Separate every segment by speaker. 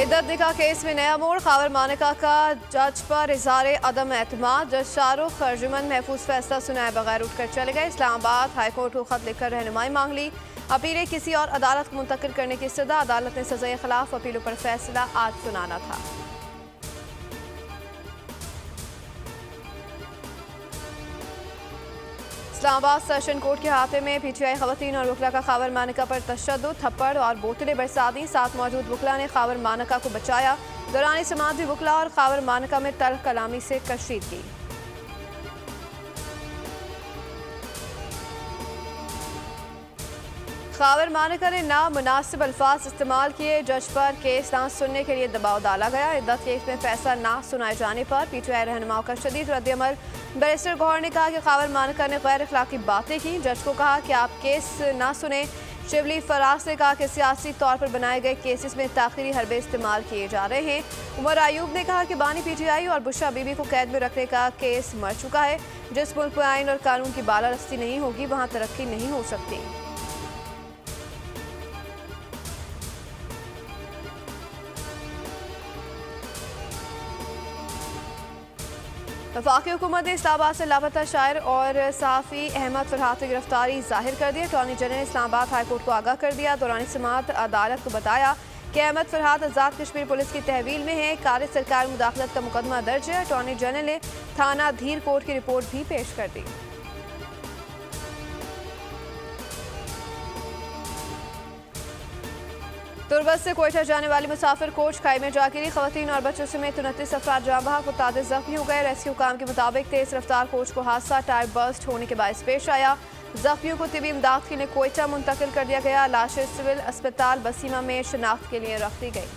Speaker 1: इद्दत निकाह केस में नया मोड़। खावर मानिका का जज पर इज़हार अदम एतमाद। जज शाहरुख अर्जुमन महफूज फैसला सुनाए बगैर उठकर चले गए। इस्लामाबाद हाईकोर्ट को खत लिखकर रहनुमाई मांग ली। अपीलें किसी और अदालत को मुंतकिल करने की इस्तदा। अदालत ने सज़ा खिलाफ अपीलों पर फैसला आज सुनाना था। इस्लामाबाद सेशन कोर्ट के हाथे में पीटीआई खवातीन और वकला का खावर मानिका पर तशद्दुद, थप्पड़ और बोतलें बरसा दी। साथ मौजूद वकला ने खावर मानिका को बचाया। दौरान समात भी वकला और खावर मानिका में तल्ख कलामी से कशीदगी। खावर मानिका ने नामुनासिब अल्फाज इस्तेमाल किए। जज पर केस ना सुनने के लिए दबाव डाला गया। इद्दत केस में फैसला ना सुनाए जाने पर पीटीआई रहनुमाओं का शदीद रद्दअमल। बैरिस्टर गौहर ने कहा कि खावर मानिका ने गैर अखलाकी बातें की। जज को कहा कि आप केस ना सुने। शिवली फराज ने कहा कि सियासी तौर पर बनाए गए केसेस में ताखिरी हरबे इस्तेमाल किए जा रहे हैं। उमर अयूब ने कहा कि बानी पीटीआई और बुशरा बीबी को कैद में रखने का केस मर चुका है। जिस मुल्क में आइन और कानून की बालादस्ती नहीं होगी वहाँ तरक्की नहीं हो सकती। वफाकी हुकूमत ने इस्लामाबाद से लापता शायर और सहाफ़ी अहमद फरहाद की गिरफ्तारी जाहिर कर दी। अटॉर्नी जनरल ने इस्लामाबाद हाईकोर्ट को आगाह कर दिया। दौरान समात अदालत को बताया कि अहमद फरहाद आज़ाद कश्मीर पुलिस की तहवील में है। कार सरकार मुदाखलत का मुकदमा दर्ज है। अटॉर्नी जनरल ने थाना धीर कोर्ट की रिपोर्ट भी पेश कर दी। तुर्बत से कोयटा जाने वाली मुसाफिर कोच खाई में जा गिरी। खवातीन और बच्चों समेत 29 अफराद जाँ बहक, मुतादिद जख्मी हो गए। रेस्क्यू काम के मुताबिक तेज रफ्तार कोच को हादसा टायर बर्स्ट होने के बायस पेश आया। जख्मियों को तिबी इमदाद के लिए कोयटा मुंतकिल कर दिया गया। लाशें सिविल अस्पताल बसीमा में शनाख्त के लिए रख दी गई।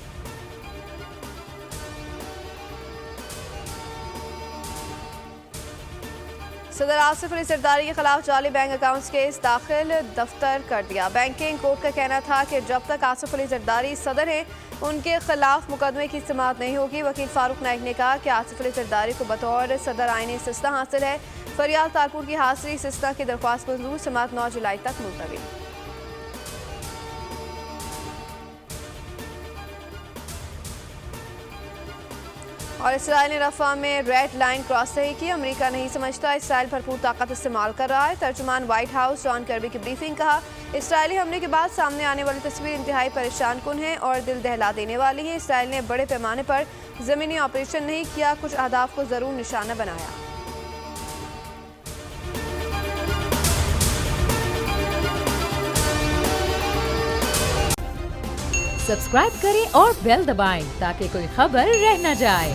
Speaker 1: सदर आसिफ अली जरदारी के खिलाफ जाली बैंक अकाउंट्स केस दाखिल दफ्तर कर दिया। बैंकिंग कोर्ट का कहना था कि जब तक आसिफ अली जरदारी सदर हैं उनके खिलाफ मुकदमे की समाअत नहीं होगी। वकील फारूक नाइक ने कहा कि आसिफ अली जरदारी को बतौर सदर आईनी इस्तिस्ना हासिल है। फरियाद तारपुर की हाजिरी इस्तिस्ना की दरख्वास्त मंजूर। समाअत 9 जुलाई तक मुलतवी। और इसराइल ने रफा में रेड लाइन क्रॉस नहीं की। अमेरिका नहीं समझता इसराइल भरपूर ताकत इस्तेमाल कर रहा है। तर्जुमान व्हाइट हाउस जॉन कर्बी की ब्रीफिंग। कहा इसराइली हमले के बाद सामने आने वाली तस्वीर इंतहाई परेशान कुन है और दिल दहला देने वाली है। इसराइल ने बड़े पैमाने पर ज़मीनी ऑपरेशन नहीं किया, कुछ अहदाफ को ज़रूर निशाना बनाया।
Speaker 2: सब्सक्राइब करें और बेल दबाएं ताकि कोई खबर रह न जाए।